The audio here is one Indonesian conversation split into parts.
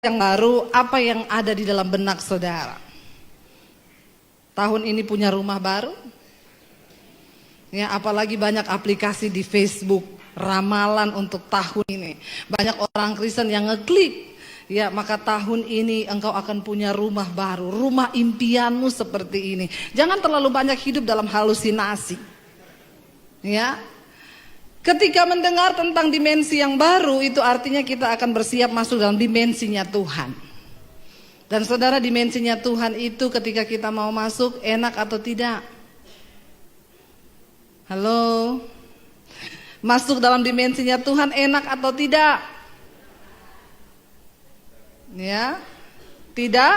yang baru, apa yang ada di dalam benak saudara? Tahun ini punya rumah baru? Ya, apalagi banyak aplikasi di Facebook, ramalan untuk tahun ini. Banyak orang Kristen yang ngeklik, ya maka tahun ini engkau akan punya rumah baru, rumah impianmu seperti ini. Jangan terlalu banyak hidup dalam halusinasi. Ya. Ketika mendengar tentang dimensi yang baru, itu artinya kita akan bersiap masuk dalam dimensinya Tuhan. Dan saudara, dimensinya Tuhan itu ketika kita mau masuk, enak atau tidak? Halo? Masuk dalam dimensinya Tuhan enak atau tidak? Ya? Tidak?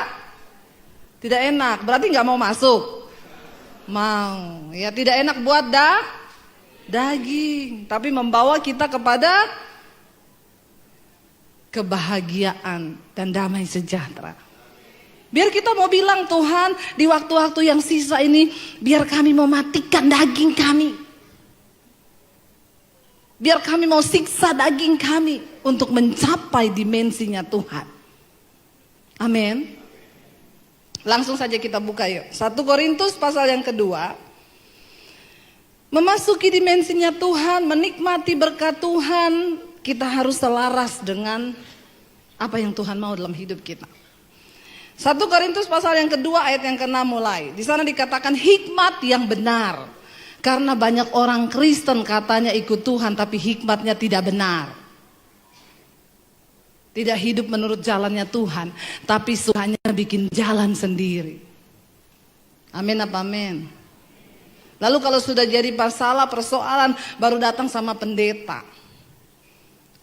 Tidak enak, berarti gak mau masuk? Mau. Ya, tidak enak buat daging, tapi membawa kita kepada kebahagiaan dan damai sejahtera. Biar kita mau bilang, Tuhan, di waktu-waktu yang sisa ini, biar kami mau matikan daging kami. Biar kami mau siksa daging kami untuk mencapai dimensinya Tuhan. Amin. Langsung saja kita buka yuk. 1 Korintus pasal yang kedua. Memasuki dimensinya Tuhan, menikmati berkat Tuhan, kita harus selaras dengan apa yang Tuhan mau dalam hidup kita. 1 Korintus pasal yang kedua ayat yang ke-6 mulai. Di sana dikatakan hikmat yang benar. Karena banyak orang Kristen katanya ikut Tuhan tapi hikmatnya tidak benar. Tidak hidup menurut jalannya Tuhan, tapi suhanya bikin jalan sendiri. Amin apa amin? Lalu kalau sudah jadi masalah, persoalan, baru datang sama pendeta.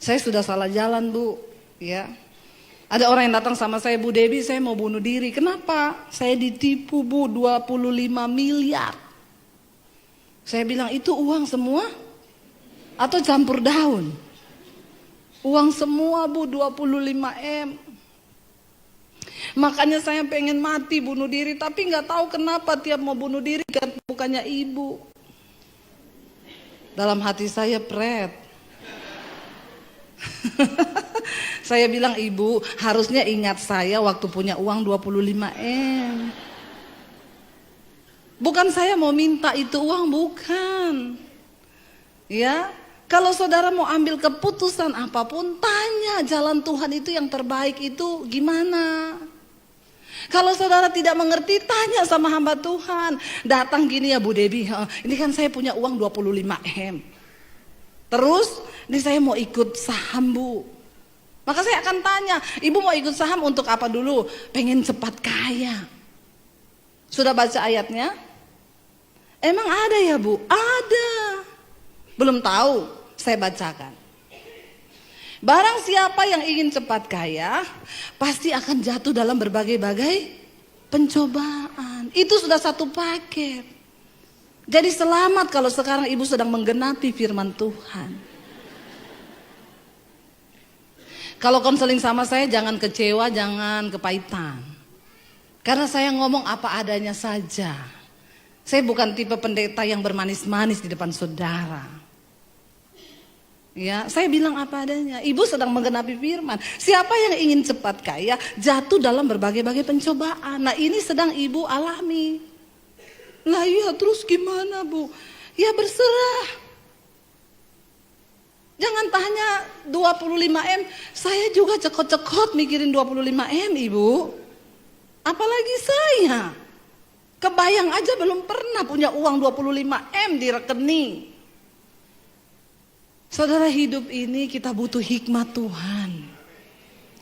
Saya sudah salah jalan, Bu. Ya. Ada orang yang datang sama saya, Bu Debbie, saya mau bunuh diri. Kenapa? Saya ditipu, Bu, 25 miliar. Saya bilang, itu uang semua? Atau campur daun? Uang semua, Bu, 25 M. Makanya saya pengen mati, bunuh diri, tapi gak tahu kenapa tiap mau bunuh diri bukannya ibu. Dalam hati saya pret. Saya bilang, ibu harusnya ingat saya waktu punya uang 25 M. Bukan saya mau minta itu uang, bukan. Ya, kalau saudara mau ambil keputusan apapun, tanya jalan Tuhan itu yang terbaik itu gimana. Kalau saudara tidak mengerti, tanya sama hamba Tuhan. Datang gini ya Bu Debbie, ini kan saya punya uang 25 M. Terus, ini saya mau ikut saham Bu. Maka saya akan tanya, ibu mau ikut saham untuk apa dulu? Pengen cepat kaya. Sudah baca ayatnya? Emang ada ya Bu? Ada. Belum tahu, saya bacakan. Barang siapa yang ingin cepat kaya, pasti akan jatuh dalam berbagai-bagai pencobaan. Itu sudah satu paket. Jadi selamat kalau sekarang ibu sedang menggenapi firman Tuhan. Kalau konseling sama saya jangan kecewa, jangan kepahitan. Karena saya ngomong apa adanya saja. Saya bukan tipe pendeta yang bermanis-manis di depan saudara. Ya, saya bilang apa adanya. Ibu sedang menggenapi firman. Siapa yang ingin cepat kaya jatuh dalam berbagai-bagai pencobaan. Nah, ini sedang ibu alami. Lah iya, terus gimana Bu? Ya berserah. Jangan tanya 25 M. Saya juga cekot-cekot mikirin 25 M, Ibu. Apalagi saya. Kebayang aja belum pernah punya uang 25 M di rekening. Saudara, hidup ini kita butuh hikmat Tuhan.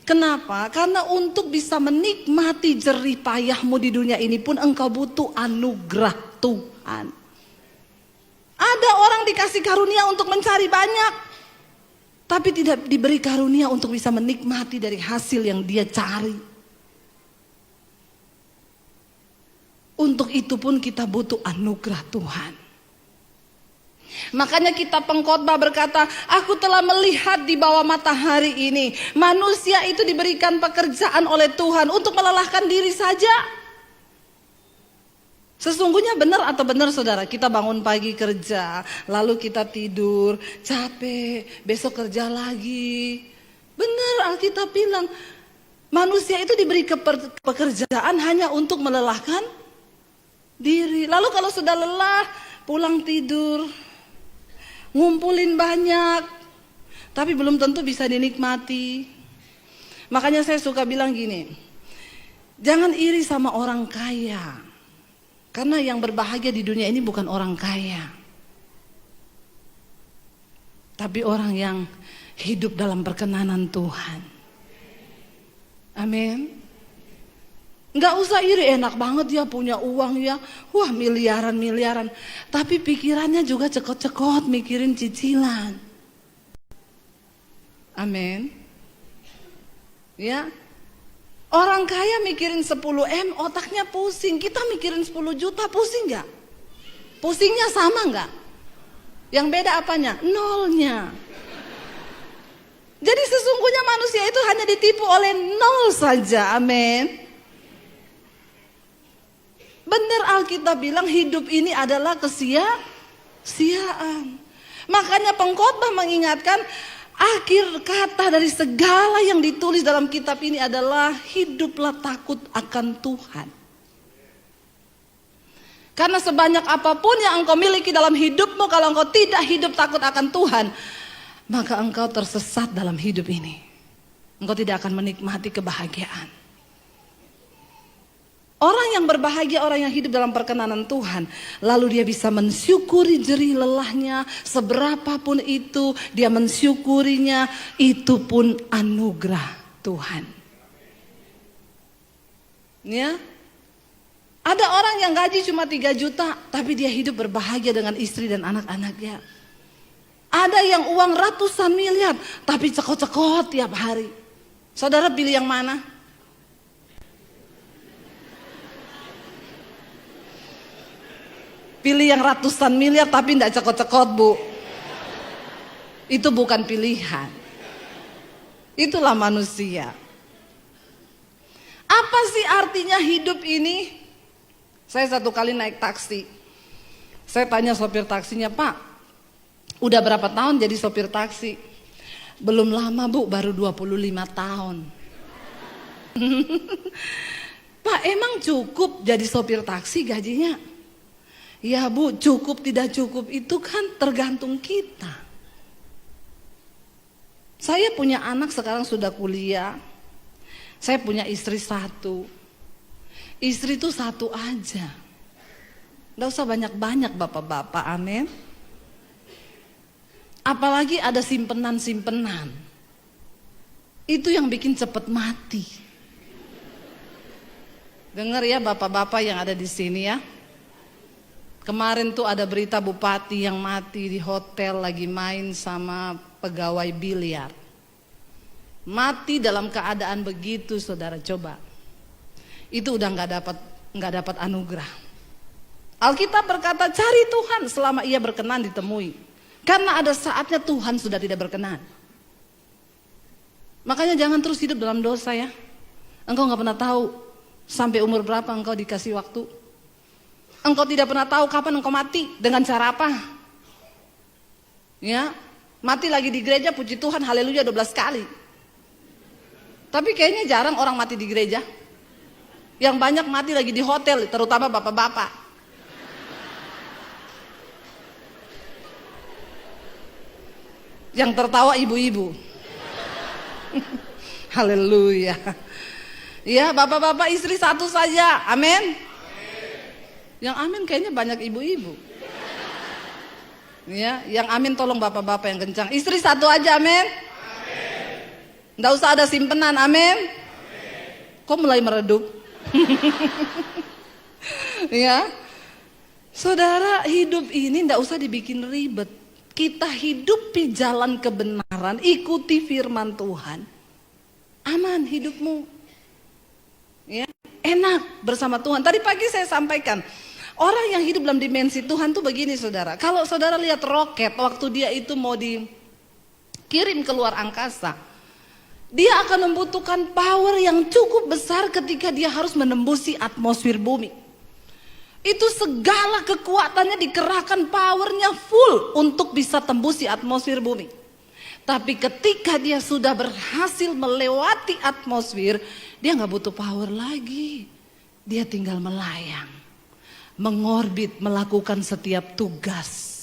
Kenapa? Karena untuk bisa menikmati jerih payahmu di dunia ini pun engkau butuh anugerah Tuhan. Ada orang dikasih karunia untuk mencari banyak, tapi tidak diberi karunia untuk bisa menikmati dari hasil yang dia cari. Untuk itu pun kita butuh anugerah Tuhan. Makanya kitab Pengkhotbah berkata, aku telah melihat di bawah matahari ini, manusia itu diberikan pekerjaan oleh Tuhan untuk melelahkan diri saja. Sesungguhnya benar atau benar saudara, kita bangun pagi kerja, lalu kita tidur, capek, besok kerja lagi. Benar, Alkitab bilang, Manusia itu diberi pekerjaan hanya untuk melelahkan diri. Lalu kalau sudah lelah, pulang tidur, ngumpulin banyak, tapi belum tentu bisa dinikmati. Makanya saya suka bilang gini, jangan iri sama orang kaya. Karena yang berbahagia di dunia ini bukan orang kaya, tapi orang yang hidup dalam perkenanan Tuhan. Amin. Nggak usah iri, enak banget ya punya uang ya, wah miliaran. Tapi pikirannya juga cekot-cekot mikirin cicilan. Amin. Ya, orang kaya mikirin 10 M, otaknya pusing. Kita mikirin 10 juta, pusing nggak? Pusingnya sama nggak? Yang beda apanya? Nolnya. Jadi sesungguhnya manusia itu hanya ditipu oleh nol saja. Amin. Benar Alkitab bilang hidup ini adalah kesia-siaan. Makanya pengkhotbah mengingatkan akhir kata dari segala yang ditulis dalam kitab ini adalah hiduplah takut akan Tuhan. Karena sebanyak apapun yang engkau miliki dalam hidupmu, kalau engkau tidak hidup takut akan Tuhan, maka engkau tersesat dalam hidup ini. Engkau tidak akan menikmati kebahagiaan. Orang yang berbahagia, orang yang hidup dalam perkenanan Tuhan, lalu dia bisa mensyukuri jerih lelahnya, seberapapun itu dia mensyukurinya, itu pun anugerah Tuhan. Ya, ada orang yang gaji cuma 3 juta, tapi dia hidup berbahagia dengan istri dan anak-anaknya. Ada yang uang ratusan miliar, tapi cekot-cekot tiap hari. Saudara pilih yang mana? Pilih yang ratusan miliar tapi tidak cekot-cekot, Bu. Itu bukan pilihan. Itulah manusia. Apa sih artinya hidup ini? Saya satu kali naik taksi. Saya tanya sopir taksinya, Pak, udah berapa tahun jadi sopir taksi? Belum lama, Bu, baru 25 tahun. Pak, emang cukup jadi sopir taksi gajinya? Ya Bu, cukup tidak cukup itu kan tergantung kita. Saya punya anak sekarang sudah kuliah. Saya punya istri 1. Istri itu 1 aja. Nggak usah banyak-banyak bapak-bapak, amin. Apalagi ada simpenan-simpenan. Itu yang bikin cepet mati. Dengar ya bapak-bapak yang ada di sini ya. Kemarin tuh ada berita bupati yang mati di hotel lagi main sama pegawai biliar. Mati dalam keadaan begitu, saudara, coba. Itu udah nggak dapat anugerah. Alkitab berkata cari Tuhan selama ia berkenan ditemui. Karena ada saatnya Tuhan sudah tidak berkenan. Makanya jangan terus hidup dalam dosa ya. Engkau nggak pernah tahu sampai umur berapa engkau dikasih waktu. Engkau tidak pernah tahu kapan engkau mati, dengan cara apa. Ya, mati lagi di gereja, puji Tuhan, haleluya 12 kali. Tapi kayaknya jarang orang mati di gereja. Yang banyak mati lagi di hotel, terutama bapak-bapak. Yang tertawa ibu-ibu. Haleluya. Ya, bapak-bapak istri 1 saja, amin. Yang amin kayaknya banyak ibu-ibu. Ya, yang amin tolong bapak-bapak yang kencang. Istri 1 aja, amin. Nggak usah ada simpenan, amin. Kok mulai meredup? Ya, saudara, hidup ini nggak usah dibikin ribet. Kita hidupi jalan kebenaran, ikuti firman Tuhan. Aman hidupmu. Ya, enak bersama Tuhan. Tadi pagi saya sampaikan. Orang yang hidup dalam dimensi Tuhan tuh begini saudara. Kalau saudara lihat roket waktu dia itu mau dikirim keluar angkasa, dia akan membutuhkan power yang cukup besar ketika dia harus menembusi atmosfer bumi. Itu segala kekuatannya dikerahkan, powernya full untuk bisa tembusi atmosfer bumi. Tapi ketika dia sudah berhasil melewati atmosfer, dia nggak butuh power lagi. Dia tinggal melayang, mengorbit, melakukan setiap tugas.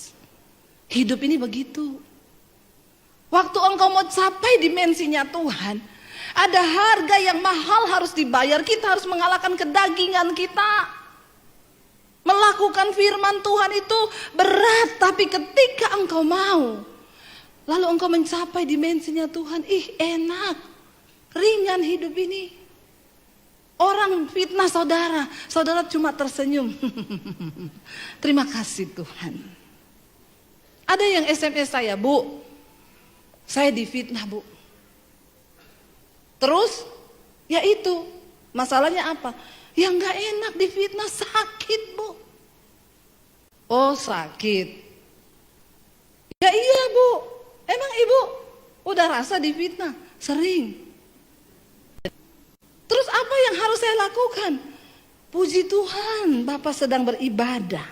Hidup ini begitu. Waktu engkau mau capai dimensinya Tuhan, ada harga yang mahal harus dibayar. Kita harus mengalahkan kedagingan kita. Melakukan firman Tuhan itu berat, tapi ketika engkau mau, lalu engkau mencapai dimensinya Tuhan, enak, ringan hidup ini. Orang fitnah saudara, saudara cuma tersenyum. Terima kasih Tuhan. Ada yang SMS saya, Bu, saya difitnah Bu. Terus, ya itu, masalahnya apa? Ya nggak enak difitnah, sakit Bu. Oh sakit. Ya iya Bu, emang Ibu udah rasa difitnah? Sering. Terus apa yang harus saya lakukan? Puji Tuhan, Bapak sedang beribadah.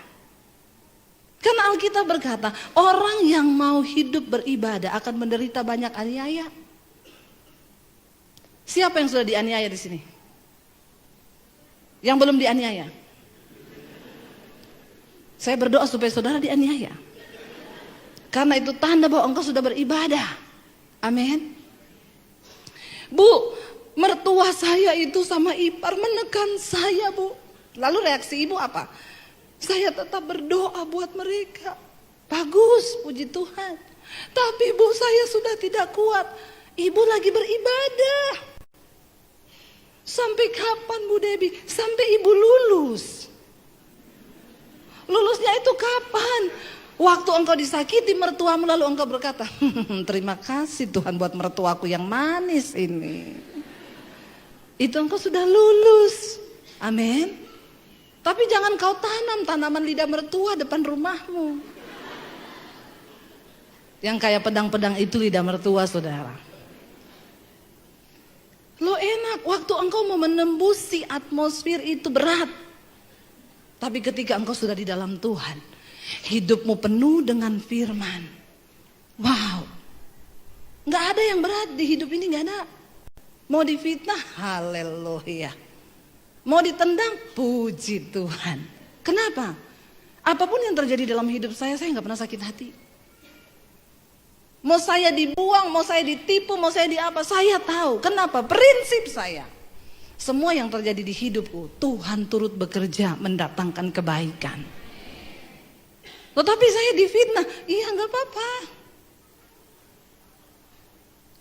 Karena Alkitab berkata, orang yang mau hidup beribadah akan menderita banyak aniaya. Siapa yang sudah dianiaya di sini? Yang belum dianiaya? Saya berdoa supaya saudara dianiaya. Karena itu tanda bahwa engkau sudah beribadah. Amin. Bu, mertua saya itu sama ipar menekan saya Bu. Lalu reaksi ibu apa? Saya tetap berdoa buat mereka. Bagus, puji Tuhan. Tapi ibu saya sudah tidak kuat. Ibu lagi beribadah. Sampai kapan Bu Debbie? Sampai ibu lulus. Lulusnya itu kapan? Waktu engkau disakiti mertuamu lalu engkau berkata, terima kasih Tuhan buat mertuaku yang manis ini. Itu engkau sudah lulus. Amin. Tapi jangan kau tanam tanaman lidah mertua depan rumahmu. Yang kayak pedang-pedang itu lidah mertua saudara. Lo enak, waktu engkau mau menembusi atmosfer itu berat. Tapi ketika engkau sudah di dalam Tuhan, hidupmu penuh dengan firman. Wow, gak ada yang berat di hidup ini, gak ada. Mau difitnah, haleluya. Mau ditendang, puji Tuhan. Kenapa? Apapun yang terjadi dalam hidup saya gak pernah sakit hati. Mau saya dibuang, mau saya ditipu, mau saya di apa, saya tahu. Kenapa? Prinsip saya. Semua yang terjadi di hidupku, Tuhan turut bekerja mendatangkan kebaikan. Tetapi saya difitnah, iya gak apa-apa.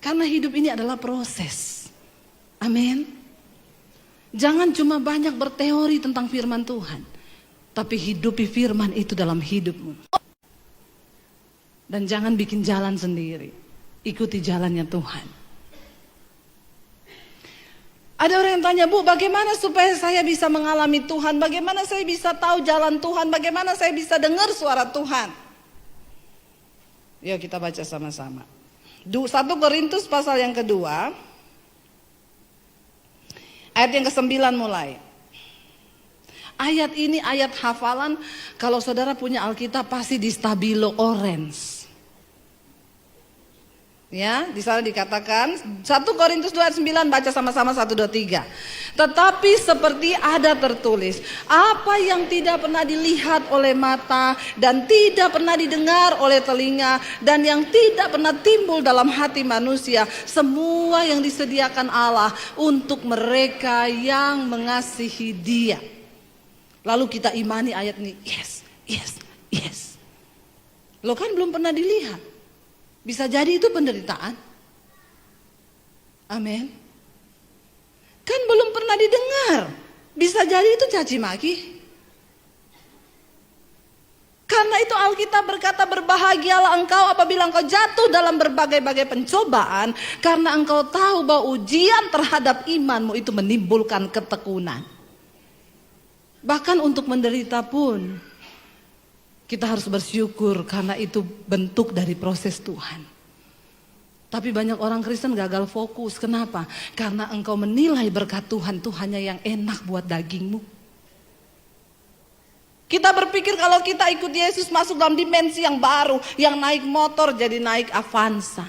Karena hidup ini adalah proses. Amin. Jangan cuma banyak berteori tentang firman Tuhan, tapi hidupi firman itu dalam hidupmu. Dan jangan bikin jalan sendiri, ikuti jalannya Tuhan. Ada orang yang tanya, Bu, bagaimana supaya saya bisa mengalami Tuhan? Bagaimana saya bisa tahu jalan Tuhan? Bagaimana saya bisa dengar suara Tuhan? Yuk kita baca sama-sama. 1 Korintus pasal yang kedua, ayat yang ke-9 mulai. Ayat ini ayat hafalan. Kalau saudara punya Alkitab pasti di stabilo orange. Ya, di sana dikatakan 1 Korintus 2 ayat 9, baca sama-sama 1, 2, 3. Tetapi seperti ada tertulis, apa yang tidak pernah dilihat oleh mata dan tidak pernah didengar oleh telinga dan yang tidak pernah timbul dalam hati manusia, semua yang disediakan Allah untuk mereka yang mengasihi Dia. Lalu kita imani ayat ini, yes, yes, yes. Lo kan belum pernah dilihat. Bisa jadi itu penderitaan. Amin. Kan belum pernah didengar. Bisa jadi itu caci maki. Karena itu Alkitab berkata, berbahagialah engkau apabila engkau jatuh dalam berbagai-bagai pencobaan, karena engkau tahu bahwa ujian terhadap imanmu itu menimbulkan ketekunan. Bahkan untuk menderita pun kita harus bersyukur, karena itu bentuk dari proses Tuhan. Tapi banyak orang Kristen gagal fokus. Kenapa? Karena engkau menilai berkat Tuhan itu hanya yang enak buat dagingmu. Kita berpikir kalau kita ikut Yesus masuk dalam dimensi yang baru, yang naik motor jadi naik Avanza.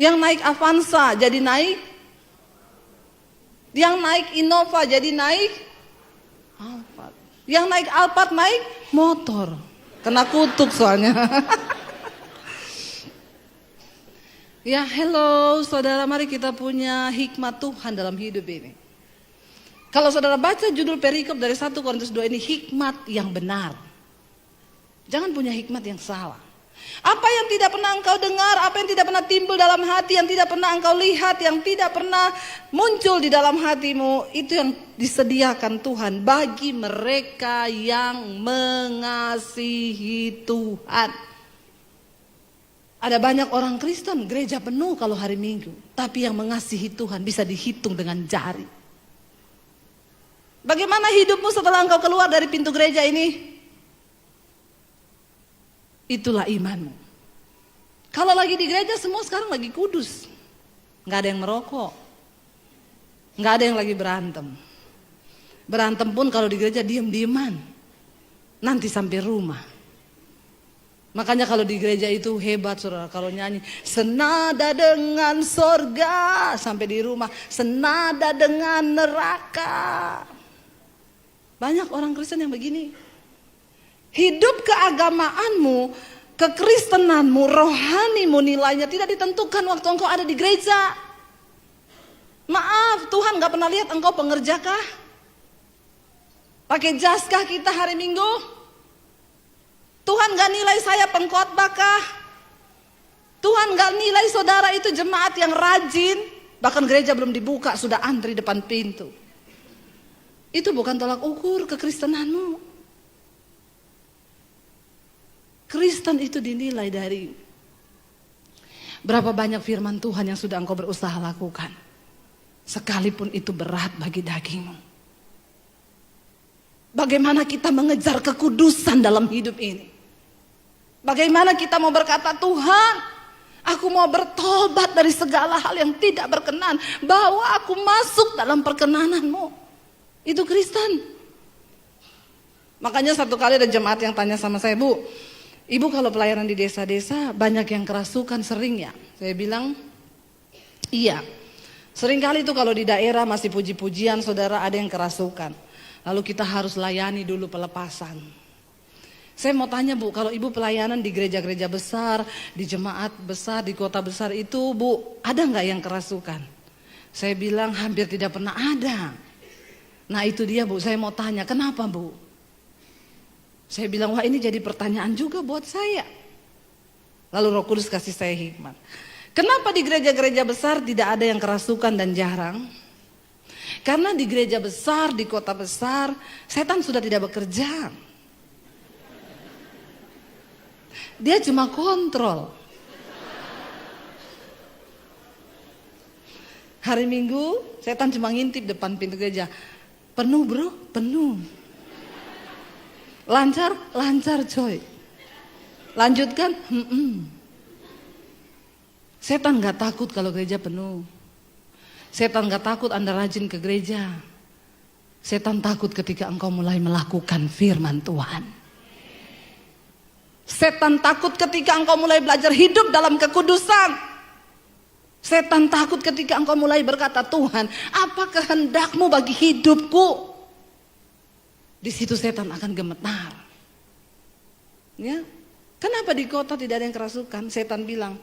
Yang naik Avanza jadi naik. Yang naik Innova jadi naik Alphard. Yang naik Alphard naik motor. Kena kutuk soalnya. Ya, hello saudara, mari kita punya hikmat Tuhan dalam hidup ini. Kalau saudara baca judul perikop dari 1 Korintus 2 ini, hikmat yang benar. Jangan punya hikmat yang salah. Apa yang tidak pernah engkau dengar, apa yang tidak pernah timbul dalam hati, yang tidak pernah engkau lihat, yang tidak pernah muncul di dalam hatimu, itu yang disediakan Tuhan bagi mereka yang mengasihi Tuhan. Ada banyak orang Kristen, gereja penuh kalau hari Minggu, tapi yang mengasihi Tuhan bisa dihitung dengan jari. Bagaimana hidupmu setelah engkau keluar dari pintu gereja ini? Itulah imanmu. Kalau lagi di gereja semua sekarang lagi kudus. Gak ada yang merokok. Gak ada yang lagi berantem. Berantem pun kalau di gereja diem-dieman. Nanti sampai rumah. Makanya kalau di gereja itu hebat saudara, kalau nyanyi senada dengan sorga, sampai di rumah senada dengan neraka. Banyak orang Kristen yang begini. Hidup keagamaanmu, kekristenanmu, rohanimu nilainya tidak ditentukan waktu engkau ada di gereja. Maaf, Tuhan gak pernah lihat engkau pengerja kah? Pakai jas kah kita hari Minggu? Tuhan gak nilai saya pengkhotbah kah? Tuhan gak nilai saudara itu jemaat yang rajin, bahkan gereja belum dibuka sudah antri depan pintu. Itu bukan tolak ukur kekristenanmu. Kristen itu dinilai dari berapa banyak firman Tuhan yang sudah engkau berusaha lakukan, sekalipun itu berat bagi dagingmu. Bagaimana kita mengejar kekudusan dalam hidup ini? Bagaimana kita mau berkata, Tuhan, aku mau bertobat dari segala hal yang tidak berkenan, bawa aku masuk dalam perkenanan-Mu. Itu Kristen. Makanya satu kali ada jemaat yang tanya sama saya, Bu, Ibu kalau pelayanan di desa-desa banyak yang kerasukan, sering ya? Saya bilang, iya. Seringkali itu kalau di daerah masih puji-pujian, saudara, ada yang kerasukan. Lalu kita harus layani dulu pelepasan. Saya mau tanya Bu, kalau Ibu pelayanan di gereja-gereja besar, di jemaat besar, di kota besar itu Bu, ada nggak yang kerasukan? Saya bilang hampir tidak pernah ada. Nah itu dia Bu, saya mau tanya, kenapa Bu? Saya bilang, wah ini jadi pertanyaan juga buat saya. Lalu Roh Kudus kasih saya hikmat. Kenapa di gereja-gereja besar tidak ada yang kerasukan dan jarang? Karena di gereja besar, di kota besar, setan sudah tidak bekerja. Dia cuma kontrol. Hari Minggu, setan cuma ngintip depan pintu gereja. Penuh bro, penuh. Lancar, lancar coy. Lanjutkan, Setan gak takut kalau gereja penuh. Setan gak takut Anda rajin ke gereja. Setan takut ketika engkau mulai melakukan firman Tuhan. Setan takut ketika engkau mulai belajar hidup dalam kekudusan. Setan takut ketika engkau mulai berkata, Tuhan, apa kehendak-Mu bagi hidupku? Di situ setan akan gemetar. Ya, kenapa di kota tidak ada yang kerasukan? Setan bilang,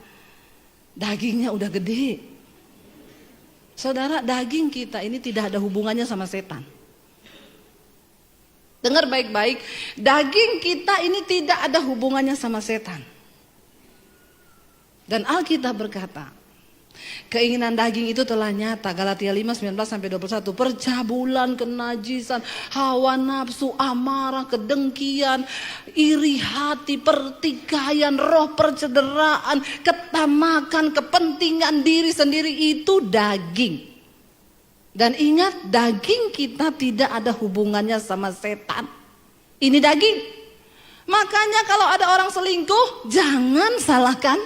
dagingnya udah gede. Saudara, daging kita ini tidak ada hubungannya sama setan. Dengar baik-baik, daging kita ini tidak ada hubungannya sama setan. Dan Alkitab berkata, keinginan daging itu telah nyata. Galatia 5:19-21. Percabulan, kenajisan, hawa nafsu, amarah, kedengkian, iri hati, pertikaian, roh percederaan, ketamakan, kepentingan diri sendiri, itu daging. Dan ingat, daging kita tidak ada hubungannya sama setan. Ini daging. Makanya kalau ada orang selingkuh, jangan salahkan.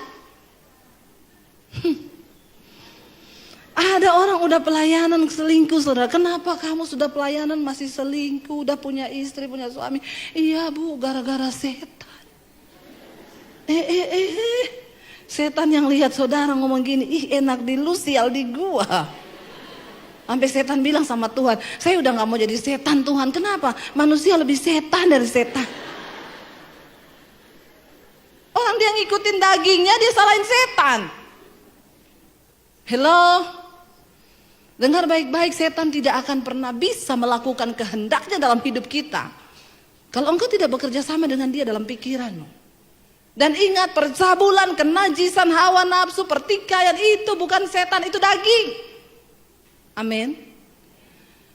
Ada orang udah pelayanan selingkuh, saudara. Kenapa kamu sudah pelayanan masih selingkuh? Udah punya istri, punya suami. Iya Bu, gara-gara setan. Setan yang lihat saudara ngomong gini, ih enak di lu, sial di gua. Sampai setan bilang sama Tuhan, saya udah gak mau jadi setan Tuhan. Kenapa? Manusia lebih setan dari setan. Orang dia ngikutin dagingnya, dia salahin setan. Hello? Dengar baik-baik, setan tidak akan pernah bisa melakukan kehendaknya dalam hidup kita kalau engkau tidak bekerja sama dengan dia dalam pikiranmu. Dan ingat, percabulan, kenajisan, hawa nafsu, pertikaian itu bukan setan, itu daging. Amin.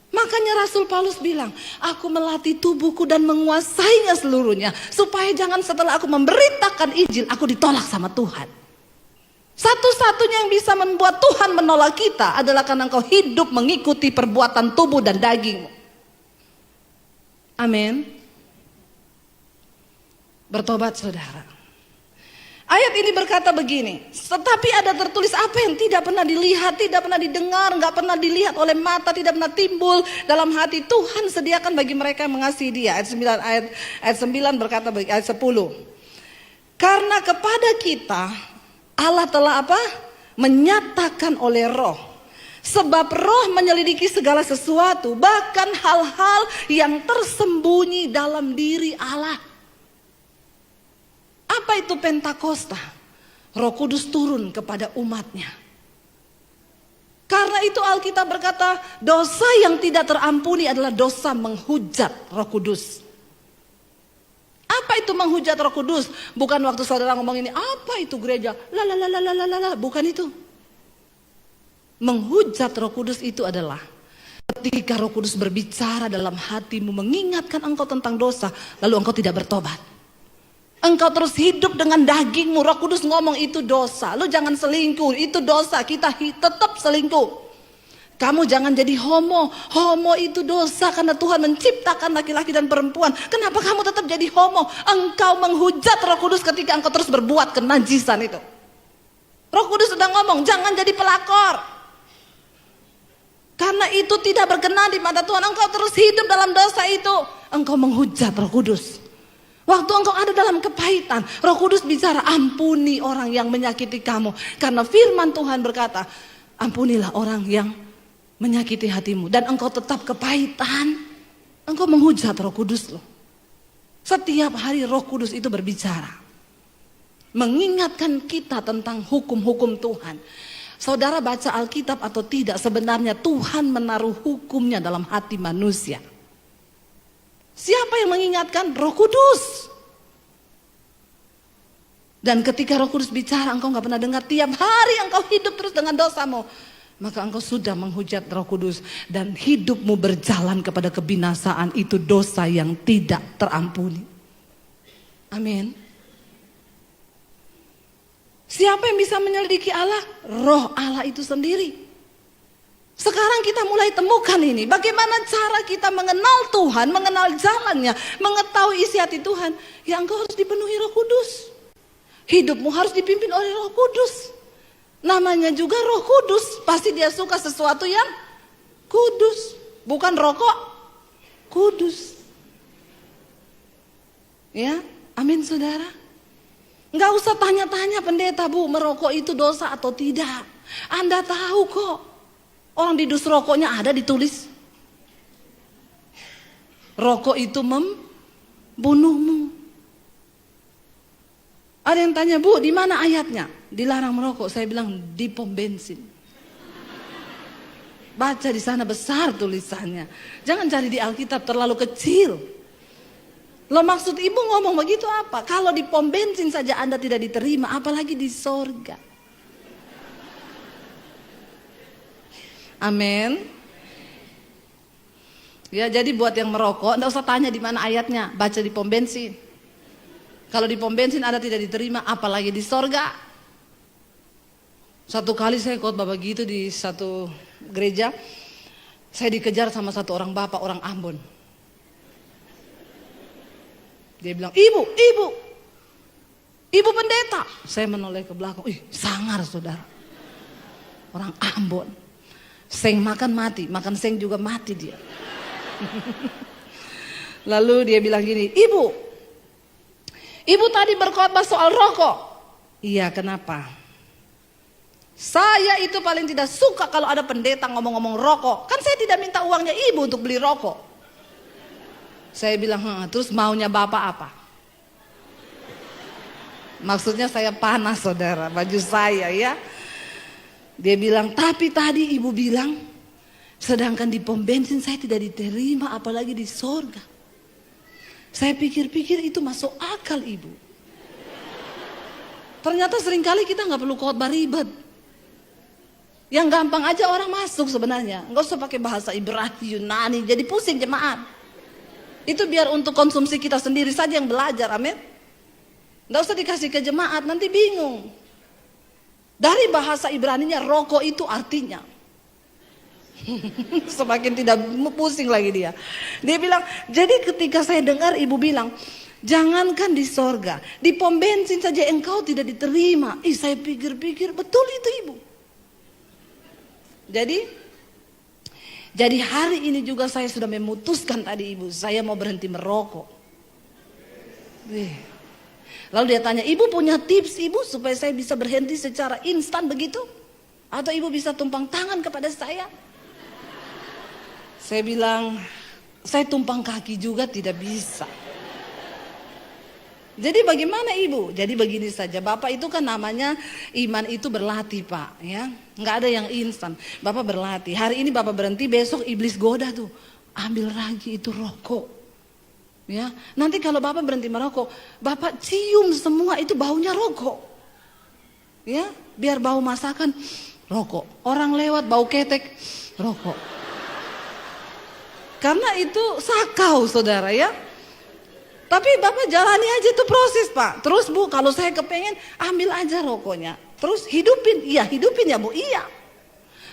Makanya Rasul Paulus bilang, aku melatih tubuhku dan menguasainya seluruhnya, supaya jangan setelah aku memberitakan Injil, aku ditolak sama Tuhan. Satu-satunya yang bisa membuat Tuhan menolak kita adalah karena engkau hidup mengikuti perbuatan tubuh dan dagingmu. Amin. Bertobat saudara. Ayat ini berkata begini, tetapi ada tertulis apa yang tidak pernah dilihat, tidak pernah didengar, gak pernah dilihat oleh mata, tidak pernah timbul dalam hati, Tuhan sediakan bagi mereka yang mengasihi dia. Ayat 9 berkata bagi ayat 10. Karena kepada kita Allah telah apa? Menyatakan oleh Roh. Sebab Roh menyelidiki segala sesuatu, bahkan hal-hal yang tersembunyi dalam diri Allah. Apa itu Pentakosta? Roh Kudus turun kepada umatnya. Karena itu Alkitab berkata, dosa yang tidak terampuni adalah dosa menghujat Roh Kudus. Apa itu menghujat Roh Kudus? Bukan waktu saudara ngomong ini, apa itu gereja? Bukan itu. Menghujat Roh Kudus itu adalah ketika Roh Kudus berbicara dalam hatimu, mengingatkan engkau tentang dosa, lalu engkau tidak bertobat. Engkau terus hidup dengan dagingmu. Roh Kudus ngomong itu dosa, lu jangan selingkuh, itu dosa, kita tetap selingkuh. Kamu jangan jadi homo, homo itu dosa karena Tuhan menciptakan laki-laki dan perempuan. Kenapa kamu tetap jadi homo? Engkau menghujat Roh Kudus ketika engkau terus berbuat kenajisan itu. Roh Kudus sudah ngomong, jangan jadi pelakor. Karena itu tidak berkenan di mata Tuhan. Engkau terus hidup dalam dosa itu, engkau menghujat Roh Kudus. Waktu engkau ada dalam kepahitan, Roh Kudus bicara, ampuni orang yang menyakiti kamu. Karena firman Tuhan berkata, ampunilah orang yang menyakiti hatimu. Dan engkau tetap kepahitan, engkau menghujat Roh Kudus loh. Setiap hari Roh Kudus itu berbicara, mengingatkan kita tentang hukum-hukum Tuhan. Saudara baca Alkitab atau tidak, sebenarnya Tuhan menaruh hukumnya dalam hati manusia. Siapa yang mengingatkan? Roh Kudus. Dan ketika Roh Kudus bicara, engkau gak pernah dengar, tiap hari engkau hidup terus dengan dosamu, maka engkau sudah menghujat Roh Kudus. Dan hidupmu berjalan kepada kebinasaan. Itu dosa yang tidak terampuni. Amin. Siapa yang bisa menyelidiki Allah? Roh Allah itu sendiri. Sekarang kita mulai temukan ini. Bagaimana cara kita mengenal Tuhan, mengenal jalannya, mengetahui isi hati Tuhan. Ya engkau harus dipenuhi Roh Kudus. Hidupmu harus dipimpin oleh Roh Kudus. Namanya juga Roh Kudus. Pasti dia suka sesuatu yang kudus. Bukan rokok, kudus. Ya, amin saudara. Enggak usah tanya-tanya pendeta, Bu, merokok itu dosa atau tidak. Anda tahu kok. Orang di dus rokoknya ada ditulis, rokok itu membunuhmu. Ada yang tanya, Bu, di mana ayatnya dilarang merokok? Saya bilang di pom bensin. Baca di sana besar tulisannya. Jangan cari di Alkitab, terlalu kecil. Lo maksud ibu ngomong begitu apa? Kalau di pom bensin saja Anda tidak diterima, apalagi di sorga. Amin. Ya, jadi buat yang merokok, enggak usah tanya di mana ayatnya, baca di pom bensin. Kalau di pom bensin Anda tidak diterima, apalagi di sorga. Satu kali saya khotbah begitu di satu gereja, saya dikejar sama satu orang bapak, orang Ambon. Dia bilang, ibu pendeta. Saya menoleh ke belakang, sangar saudara, orang Ambon. Seng makan mati, makan seng juga mati dia. Lalu dia bilang gini, ibu tadi berkhotbah soal rokok. Iya, kenapa? Saya itu paling tidak suka kalau ada pendeta ngomong-ngomong rokok. Kan saya tidak minta uangnya ibu untuk beli rokok. Saya bilang, terus maunya bapak apa? Maksudnya saya panas saudara, baju saya ya. Dia bilang, tapi tadi ibu bilang, sedangkan di pom bensin saya tidak diterima, apalagi di sorga. Saya pikir-pikir itu masuk akal ibu. Ternyata seringkali kita nggak perlu khotbah ribet. Yang gampang aja orang masuk sebenarnya. Nggak usah pakai bahasa Ibrani, Yunani, jadi pusing jemaat. Itu biar untuk konsumsi kita sendiri saja yang belajar, amin. Nggak usah dikasih ke jemaat, nanti bingung. Dari bahasa Ibraninya rokok itu artinya. Semakin tidak pusing lagi dia. Dia bilang, jadi ketika saya dengar ibu bilang, jangankan di sorga, di pom bensin saja engkau tidak diterima. Saya pikir-pikir, betul itu ibu. Jadi hari ini juga saya sudah memutuskan tadi ibu, saya mau berhenti merokok. Lalu dia tanya, ibu punya tips ibu supaya saya bisa berhenti secara instan begitu? Atau ibu bisa tumpang tangan kepada saya? Saya bilang, saya tumpang kaki juga tidak bisa. Jadi bagaimana ibu? Jadi begini saja, bapak itu kan namanya iman itu berlatih pak, ya, nggak ada yang instan. Bapak berlatih. Hari ini bapak berhenti, besok iblis goda tuh, ambil lagi itu rokok. Ya, nanti kalau bapak berhenti merokok, bapak cium semua itu baunya rokok. Ya, biar bau masakan rokok. Orang lewat bau ketek rokok. Karena itu sakau saudara ya. Tapi bapak jalani aja itu proses pak. Terus bu, kalau saya kepengen ambil aja rokoknya. Terus hidupin, iya hidupin ya bu, iya.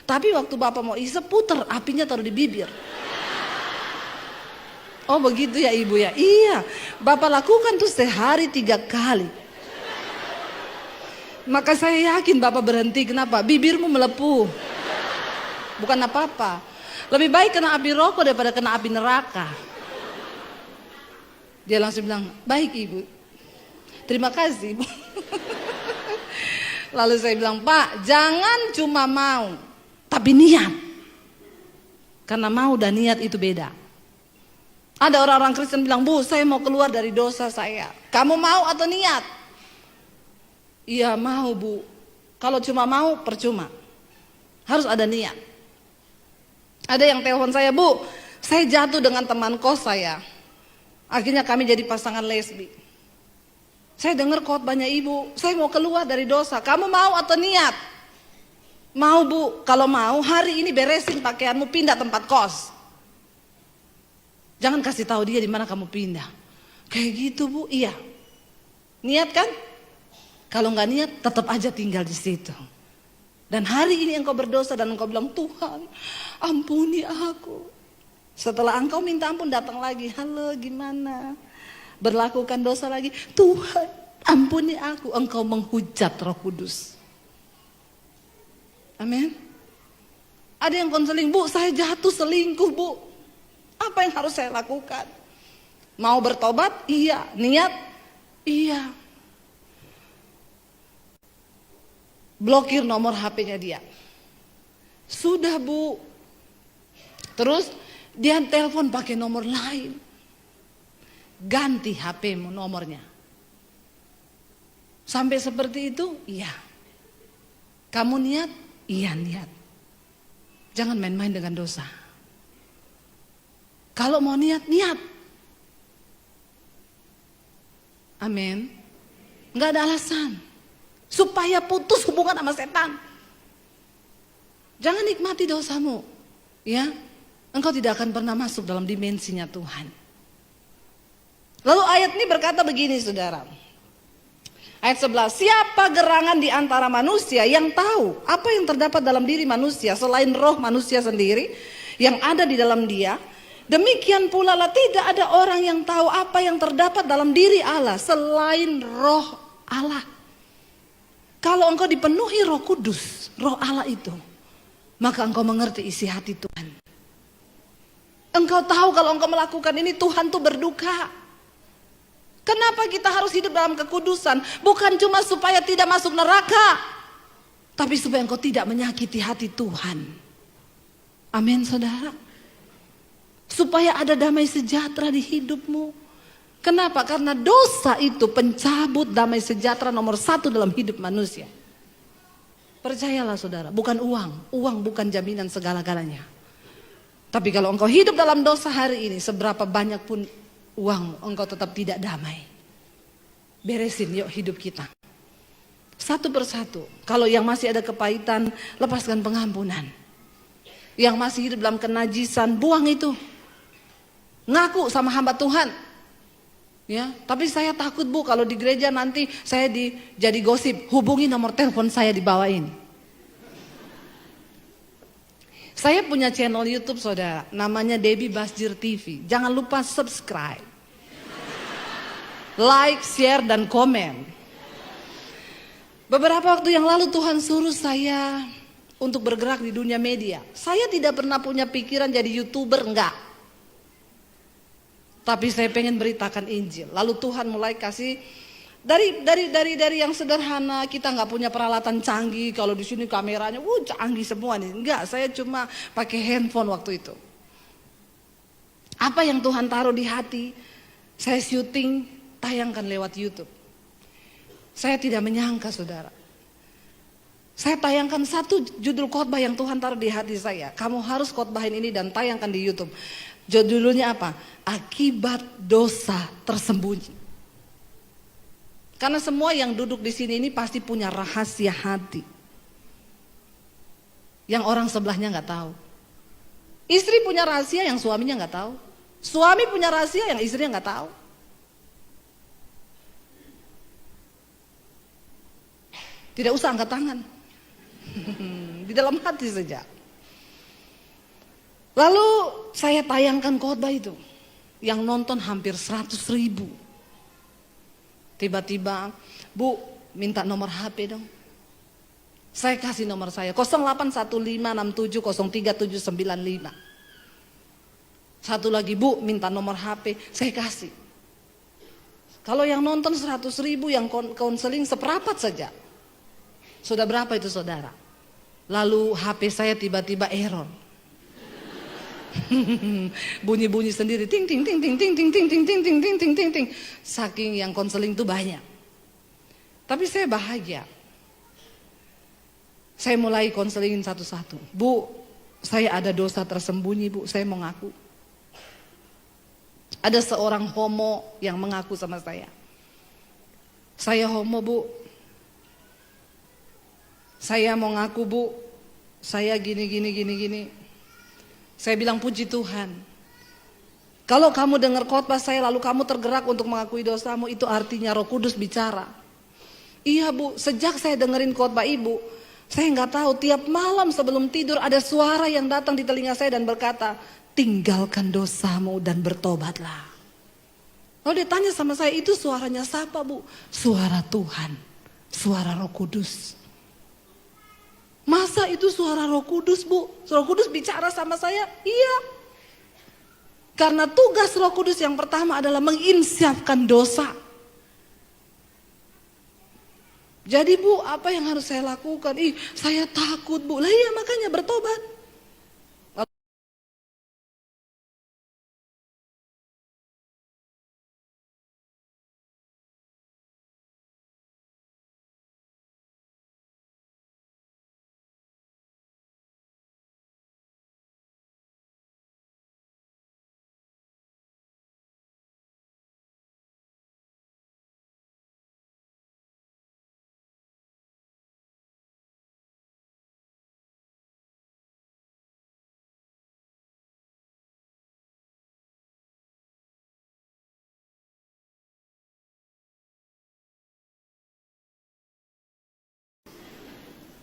Tapi waktu bapak mau isep puter, apinya taruh di bibir. Oh begitu ya ibu ya, iya. Bapak lakukan tuh sehari 3 kali. Maka saya yakin bapak berhenti, kenapa? Bibirmu melepuh. Bukan apa-apa. Lebih baik kena api rokok daripada kena api neraka. Dia langsung bilang, baik ibu, terima kasih ibu. Lalu saya bilang, pak jangan cuma mau, tapi niat. Karena mau dan niat itu beda. Ada orang-orang Kristen bilang, bu saya mau keluar dari dosa saya. Kamu mau atau niat? Iya mau bu. Kalau cuma mau percuma. Harus ada niat. Ada yang telepon saya, bu saya jatuh dengan teman kos saya. Akhirnya kami jadi pasangan lesbi. Saya dengar khotbahnya ibu, saya mau keluar dari dosa. Kamu mau atau niat? Mau bu. Kalau mau hari ini beresin pakaianmu, pindah tempat kos. Jangan kasih tahu dia di mana kamu pindah. Kayak gitu bu, iya. Niat kan? Kalau nggak niat, tetap aja tinggal di situ. Dan hari ini engkau berdosa dan engkau bilang, Tuhan, ampuni aku. Setelah engkau minta ampun, datang lagi, halo gimana? Berlakukan dosa lagi, Tuhan, ampuni aku. Engkau menghujat Roh Kudus. Amin. Ada yang konseling, bu, saya jatuh selingkuh bu. Apa yang harus saya lakukan? Mau bertobat? Iya. Niat? Iya. Blokir nomor HP-nya dia. Sudah bu. Terus dia telepon pakai nomor lain. Ganti HP-mu nomornya. Sampai seperti itu? Iya. Kamu niat? Iya niat. Jangan main-main dengan dosa. Kalau mau niat, niat. Amin. Nggak ada alasan. Supaya putus hubungan sama setan. Jangan nikmati dosamu. Ya, engkau tidak akan pernah masuk dalam dimensinya Tuhan. Lalu ayat ini berkata begini saudara. Ayat 11, siapa gerangan di antara manusia yang tahu apa yang terdapat dalam diri manusia selain roh manusia sendiri yang ada di dalam dia? Demikian pula lah tidak ada orang yang tahu apa yang terdapat dalam diri Allah selain roh Allah. Kalau engkau dipenuhi Roh Kudus, Roh Allah itu, maka engkau mengerti isi hati Tuhan. Engkau tahu kalau engkau melakukan ini Tuhan tuh berduka. Kenapa kita harus hidup dalam kekudusan? Bukan cuma supaya tidak masuk neraka, tapi supaya engkau tidak menyakiti hati Tuhan. Amin, saudara. Supaya ada damai sejahtera di hidupmu. Kenapa? Karena dosa itu pencabut damai sejahtera nomor 1 dalam hidup manusia. Percayalah saudara, bukan uang. Uang bukan jaminan segala-galanya. Tapi kalau engkau hidup dalam dosa hari ini, seberapa banyak pun uang, engkau tetap tidak damai. Beresin yuk hidup kita. Satu persatu. Kalau yang masih ada kepahitan, lepaskan pengampunan. Yang masih hidup dalam kenajisan, buang itu. Ngaku sama hamba Tuhan. Ya, tapi saya takut Bu, kalau di gereja nanti saya jadi gosip. Hubungi nomor telepon saya di bawah ini. Saya punya channel YouTube saudara, namanya Debbie Basjir TV. Jangan lupa subscribe, like, share, dan komen. Beberapa waktu yang lalu Tuhan suruh saya untuk bergerak di dunia media. Saya tidak pernah punya pikiran jadi YouTuber, enggak. Tapi saya pengen beritakan Injil. Lalu Tuhan mulai kasih dari yang sederhana, kita nggak punya peralatan canggih. Kalau di sini kameranya, canggih semua nih. Enggak, saya cuma pakai handphone waktu itu. Apa yang Tuhan taruh di hati, saya syuting, tayangkan lewat YouTube. Saya tidak menyangka saudara. Saya tayangkan satu judul khotbah yang Tuhan taruh di hati saya. Kamu harus khotbahin ini dan tayangkan di YouTube. Judulnya apa? Akibat dosa tersembunyi. Karena semua yang duduk di sini ini pasti punya rahasia hati yang orang sebelahnya nggak tahu. Istri punya rahasia yang suaminya nggak tahu. Suami punya rahasia yang istrinya nggak tahu. Tidak usah angkat tangan. Di dalam hati saja. Lalu saya tayangkan khotbah itu, yang nonton hampir 100.000. Tiba-tiba, Bu, minta nomor HP dong. Saya kasih nomor saya, 081567037795. Satu lagi, Bu, minta nomor HP, saya kasih. Kalau yang nonton 100.000, yang konseling seperapat saja. Sudah berapa itu saudara? Lalu HP saya tiba-tiba error. Bunyi-bunyi sendiri, ting ting ting ting ting ting ting ting ting ting ting ting ting ting. Saking yang konseling itu banyak. Tapi saya bahagia. Saya mulai konselingin satu-satu. Bu, saya ada dosa tersembunyi Bu, saya mau ngaku. Ada seorang homo yang mengaku sama saya. Saya homo Bu. Saya mau ngaku Bu, saya gini. Saya bilang puji Tuhan. Kalau kamu dengar khotbah saya lalu kamu tergerak untuk mengakui dosamu, itu artinya Roh Kudus bicara. Iya Bu, sejak saya dengerin khotbah Ibu, saya nggak tahu tiap malam sebelum tidur ada suara yang datang di telinga saya dan berkata, tinggalkan dosamu dan bertobatlah. Lalu dia tanya sama saya, itu suaranya siapa Bu? Suara Tuhan, suara Roh Kudus. Masa itu suara Roh Kudus Bu? Roh Kudus bicara sama saya? Iya. Karena tugas Roh Kudus yang pertama adalah menginsyafkan dosa. Jadi Bu, apa yang harus saya lakukan? Saya takut Bu. Lah iya, makanya bertobat.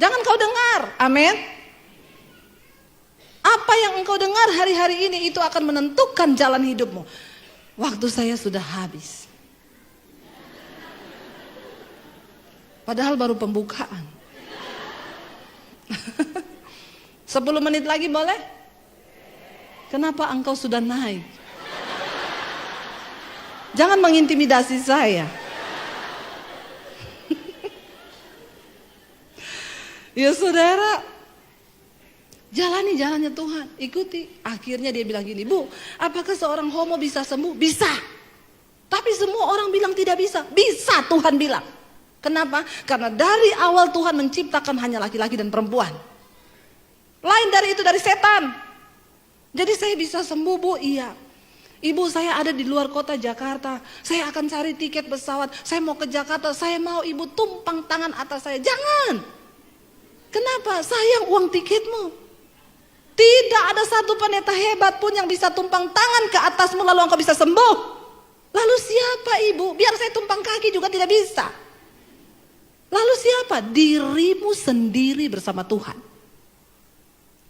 Jangan kau dengar, amin. Apa yang engkau dengar hari-hari ini itu akan menentukan jalan hidupmu. Waktu saya sudah habis. Padahal baru pembukaan. 10 menit lagi boleh? Kenapa engkau sudah naik? Jangan mengintimidasi saya. Ya saudara, jalani jalannya Tuhan, ikuti. Akhirnya dia bilang gini, Bu, apakah seorang homo bisa sembuh? Bisa. Tapi semua orang bilang tidak bisa. Bisa, Tuhan bilang. Kenapa? Karena dari awal Tuhan menciptakan hanya laki-laki dan perempuan. Lain dari itu dari setan. Jadi saya bisa sembuh, Bu, iya. Ibu, saya ada di luar kota Jakarta. Saya akan cari tiket pesawat. Saya mau ke Jakarta. Saya mau ibu tumpang tangan atas saya. Jangan. Kenapa? Sayang uang tiketmu. Tidak ada satu pendeta hebat pun yang bisa tumpang tangan ke atasmu lalu engkau bisa sembuh. Lalu siapa ibu? Biar saya tumpang kaki juga tidak bisa. Lalu siapa? Dirimu sendiri bersama Tuhan.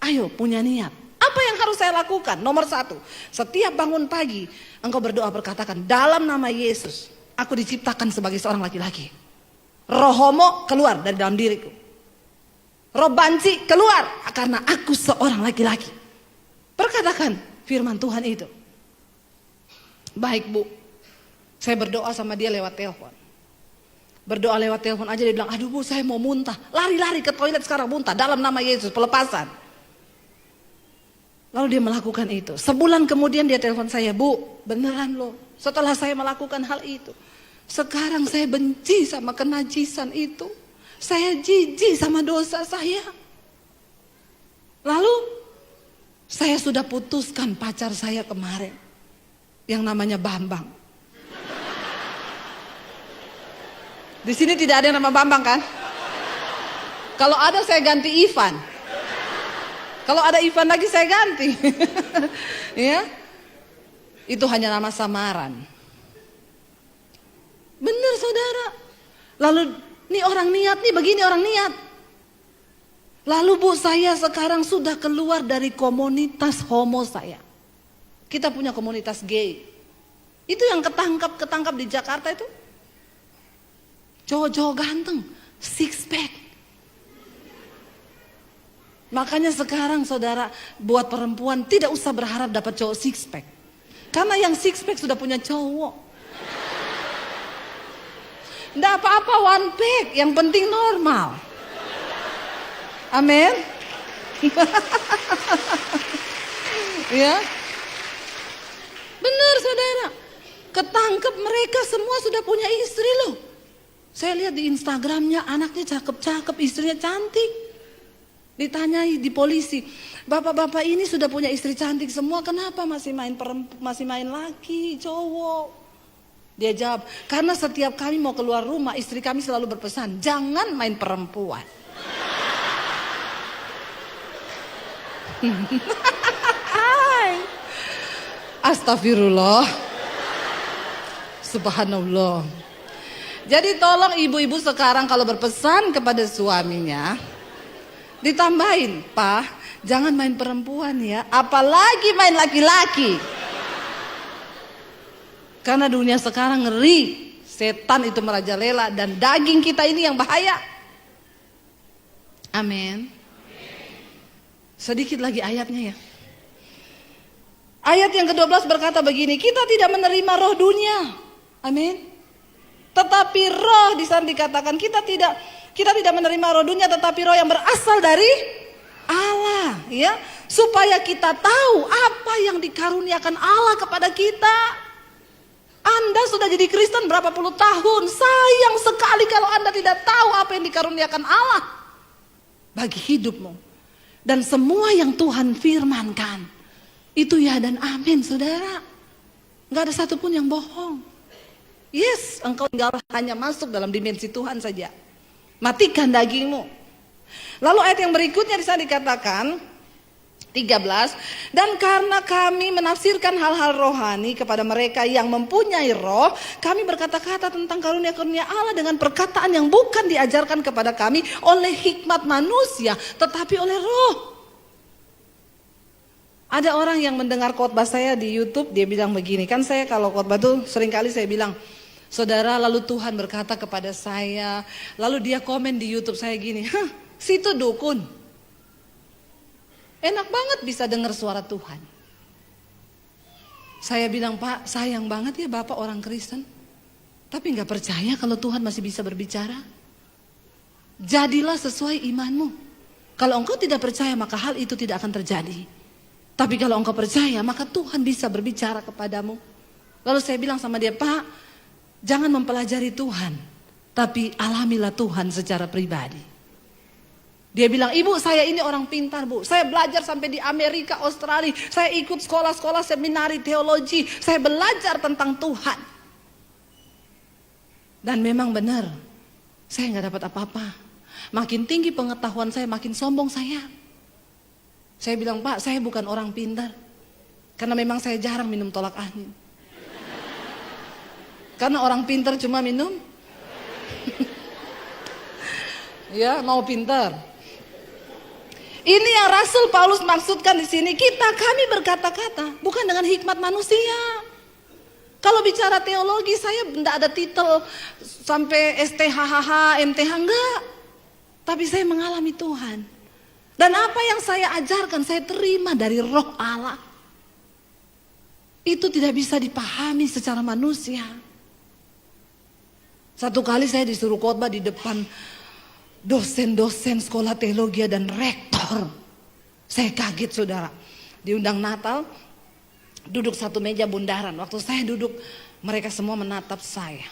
Ayo punya niat. Apa yang harus saya lakukan? Nomor 1, setiap bangun pagi engkau berdoa berkatakan, dalam nama Yesus aku diciptakan sebagai seorang laki-laki. Roh homo keluar dari dalam diriku. Roh banci keluar karena aku seorang laki-laki. Perkatakan firman Tuhan itu. Baik, Bu. Saya berdoa sama dia lewat telepon. Berdoa lewat telepon aja dia bilang, aduh Bu, saya mau muntah. Lari-lari ke toilet sekarang muntah. Dalam nama Yesus, pelepasan. Lalu dia melakukan itu. Sebulan kemudian dia telepon saya, Bu, beneran loh. Setelah saya melakukan hal itu, sekarang saya benci sama kenajisan itu. Saya jijik sama dosa saya. Lalu saya sudah putuskan pacar saya kemarin yang namanya Bambang. Di sini tidak ada yang nama Bambang kan? Kalau ada saya ganti Ivan. Kalau ada Ivan lagi saya ganti. Ya. Itu hanya nama samaran. Benar saudara. Lalu nih orang niat nih, begini orang niat. Lalu Bu, saya sekarang sudah keluar dari komunitas homo saya. Kita punya komunitas gay. Itu yang ketangkap di Jakarta itu. Cowok-cowok ganteng, six pack. Makanya sekarang saudara, buat perempuan tidak usah berharap dapat cowok six pack. Karena yang six pack sudah punya cowok. Tidak apa-apa one pack, yang penting normal. Amin. Ya. Benar saudara. Ketangkep mereka semua sudah punya istri loh. Saya lihat di Instagramnya anaknya cakep-cakep, istrinya cantik. Ditanyai di polisi, bapak-bapak ini sudah punya istri cantik semua, kenapa masih main laki, cowok? Dia jawab, karena setiap kami mau keluar rumah, istri kami selalu berpesan, jangan main perempuan. Astagfirullah. Subhanallah. Jadi tolong ibu-ibu sekarang kalau berpesan kepada suaminya, ditambahin, Pak, jangan main perempuan ya, apalagi main laki-laki. Karena dunia sekarang ngeri, setan itu merajalela dan daging kita ini yang bahaya. Amin. Sedikit lagi ayatnya ya. Ayat yang ke-12 berkata begini, kita tidak menerima roh dunia. Amin. Tetapi roh di sana dikatakan kita tidak menerima roh dunia, tetapi roh yang berasal dari Allah, ya, supaya kita tahu apa yang dikaruniakan Allah kepada kita. Anda sudah jadi Kristen berapa puluh tahun, sayang sekali kalau Anda tidak tahu apa yang dikaruniakan Allah bagi hidupmu. Dan semua yang Tuhan firmankan itu ya dan amin saudara. Gak ada satupun yang bohong. Yes, engkau tinggal hanya masuk dalam dimensi Tuhan saja. Matikan dagingmu. Lalu ayat yang berikutnya di sana dikatakan 13, dan karena kami menafsirkan hal-hal rohani kepada mereka yang mempunyai roh, kami berkata-kata tentang karunia-karunia Allah dengan perkataan yang bukan diajarkan kepada kami oleh hikmat manusia, tetapi oleh roh. Ada orang yang mendengar khotbah saya di YouTube, dia bilang begini, kan saya kalau khotbah tuh seringkali saya bilang, saudara, lalu Tuhan berkata kepada saya, lalu dia komen di YouTube saya gini, situ dukun. Enak banget bisa dengar suara Tuhan. Saya bilang, Pak, sayang banget ya Bapak orang Kristen, tapi gak percaya kalau Tuhan masih bisa berbicara. Jadilah sesuai imanmu. Kalau engkau tidak percaya maka hal itu tidak akan terjadi. Tapi kalau engkau percaya maka Tuhan bisa berbicara kepadamu. Lalu saya bilang sama dia, Pak, jangan mempelajari Tuhan, tapi alamilah Tuhan secara pribadi. Dia bilang, Ibu, saya ini orang pintar, Bu. Saya belajar sampai di Amerika, Australia. Saya ikut sekolah-sekolah seminari teologi. Saya belajar tentang Tuhan. Dan memang benar, saya gak dapat apa-apa. Makin tinggi pengetahuan saya, makin sombong saya. Saya bilang, Pak, saya bukan orang pintar. Karena memang saya jarang minum tolak angin. Karena orang pintar cuma minum. Ya, mau pintar. Ini yang Rasul Paulus maksudkan di sini. Kami berkata-kata bukan dengan hikmat manusia. Kalau bicara teologi saya tidak ada titel sampai STHHH, MTH, enggak. Tapi saya mengalami Tuhan. Dan apa yang saya ajarkan saya terima dari Roh Allah. Itu tidak bisa dipahami secara manusia. Satu kali saya disuruh khotbah di depan dosen-dosen sekolah teologi dan rektor. Saya kaget, saudara. Diundang Natal, duduk satu meja bundaran. Waktu saya duduk, mereka semua menatap saya.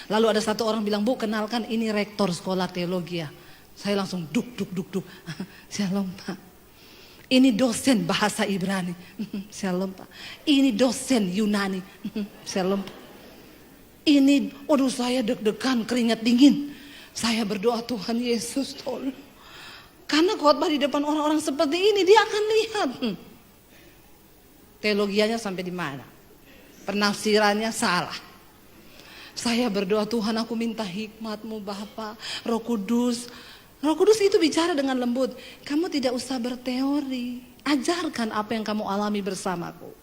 Lalu ada satu orang bilang, Bu, kenalkan ini rektor sekolah teologi. Saya langsung duk. Shalom, Pak. Ini dosen bahasa Ibrani. Shalom, Pak. Ini dosen Yunani. Shalom, Pak. Ini, waduh, saya deg-degan, keringat dingin. Saya berdoa, Tuhan Yesus tolong. Karena khotbah di depan orang-orang seperti ini, dia akan lihat teologianya sampai di mana, penafsirannya salah. Saya berdoa, Tuhan, aku minta hikmat-Mu Bapa, Roh Kudus. Roh Kudus itu bicara dengan lembut. Kamu tidak usah berteori, ajarkan apa yang kamu alami bersamaku.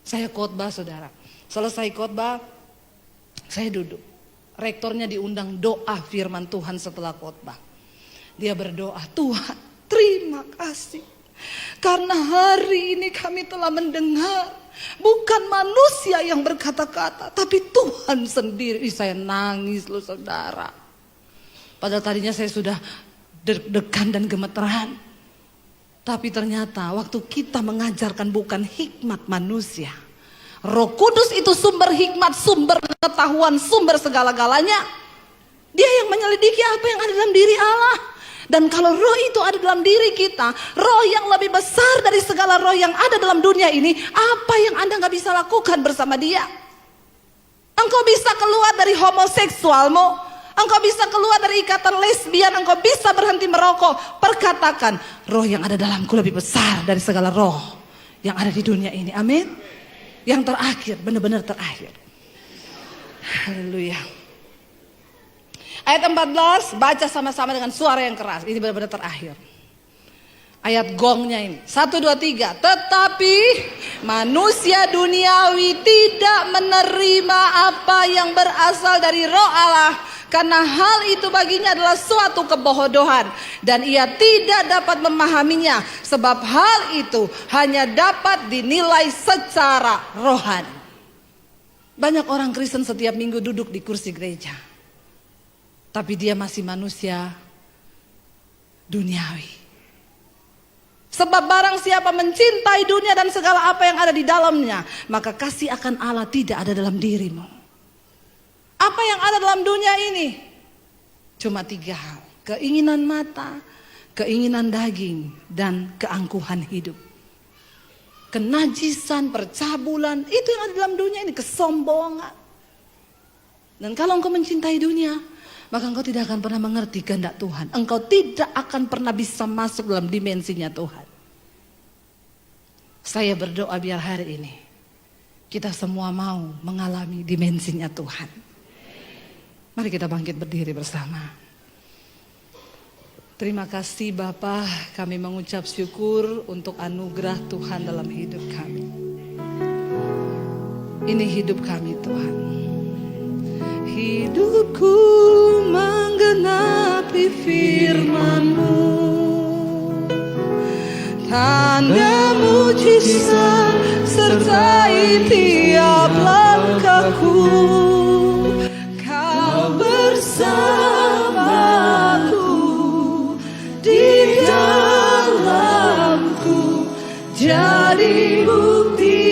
Saya khotbah, saudara. Selesai khotbah, saya duduk. Rektornya diundang doa firman Tuhan setelah khotbah. Dia berdoa, Tuhan, terima kasih. Karena hari ini kami telah mendengar bukan manusia yang berkata-kata, tapi Tuhan sendiri. Saya nangis loh, saudara. Padahal tadinya saya sudah deg-degan dan gemeteran. Tapi ternyata waktu kita mengajarkan bukan hikmat manusia, Roh Kudus itu sumber hikmat, sumber pengetahuan, sumber segala-galanya. Dia yang menyelidiki apa yang ada dalam diri Allah. Dan kalau roh itu ada dalam diri kita, roh yang lebih besar dari segala roh yang ada dalam dunia ini, apa yang Anda gak bisa lakukan bersama dia? Engkau bisa keluar dari homoseksualmu, engkau bisa keluar dari ikatan lesbian, engkau bisa berhenti merokok. Perkatakan, roh yang ada dalamku lebih besar dari segala roh yang ada di dunia ini. Amin. Yang terakhir, benar-benar terakhir. Haleluya. Ayat 14, baca sama-sama dengan suara yang keras. Ini benar-benar terakhir. Ayat gongnya ini. 1, 2, 3. Tetapi manusia duniawi tidak menerima apa yang berasal dari Roh Allah, karena hal itu baginya adalah suatu kebodohan, dan ia tidak dapat memahaminya, sebab hal itu hanya dapat dinilai secara rohani. Banyak orang Kristen setiap minggu duduk di kursi gereja, tapi dia masih manusia duniawi. Sebab barang siapa mencintai dunia dan segala apa yang ada di dalamnya, maka kasih akan Allah tidak ada dalam dirimu. Apa yang ada dalam dunia ini? Cuma 3 hal. Keinginan mata, keinginan daging, dan keangkuhan hidup. Kenajisan, percabulan, itu yang ada dalam dunia ini. Kesombongan. Dan kalau engkau mencintai dunia, maka engkau tidak akan pernah mengerti kehendak Tuhan. Engkau tidak akan pernah bisa masuk dalam dimensinya Tuhan. Saya berdoa biar hari ini kita semua mau mengalami dimensinya Tuhan. Mari kita bangkit berdiri bersama. Terima kasih Bapa, kami mengucap syukur untuk anugerah Tuhan dalam hidup kami. Ini hidup kami Tuhan. Hidupku menggenapi firman-Mu, tanda mujizat serta bukti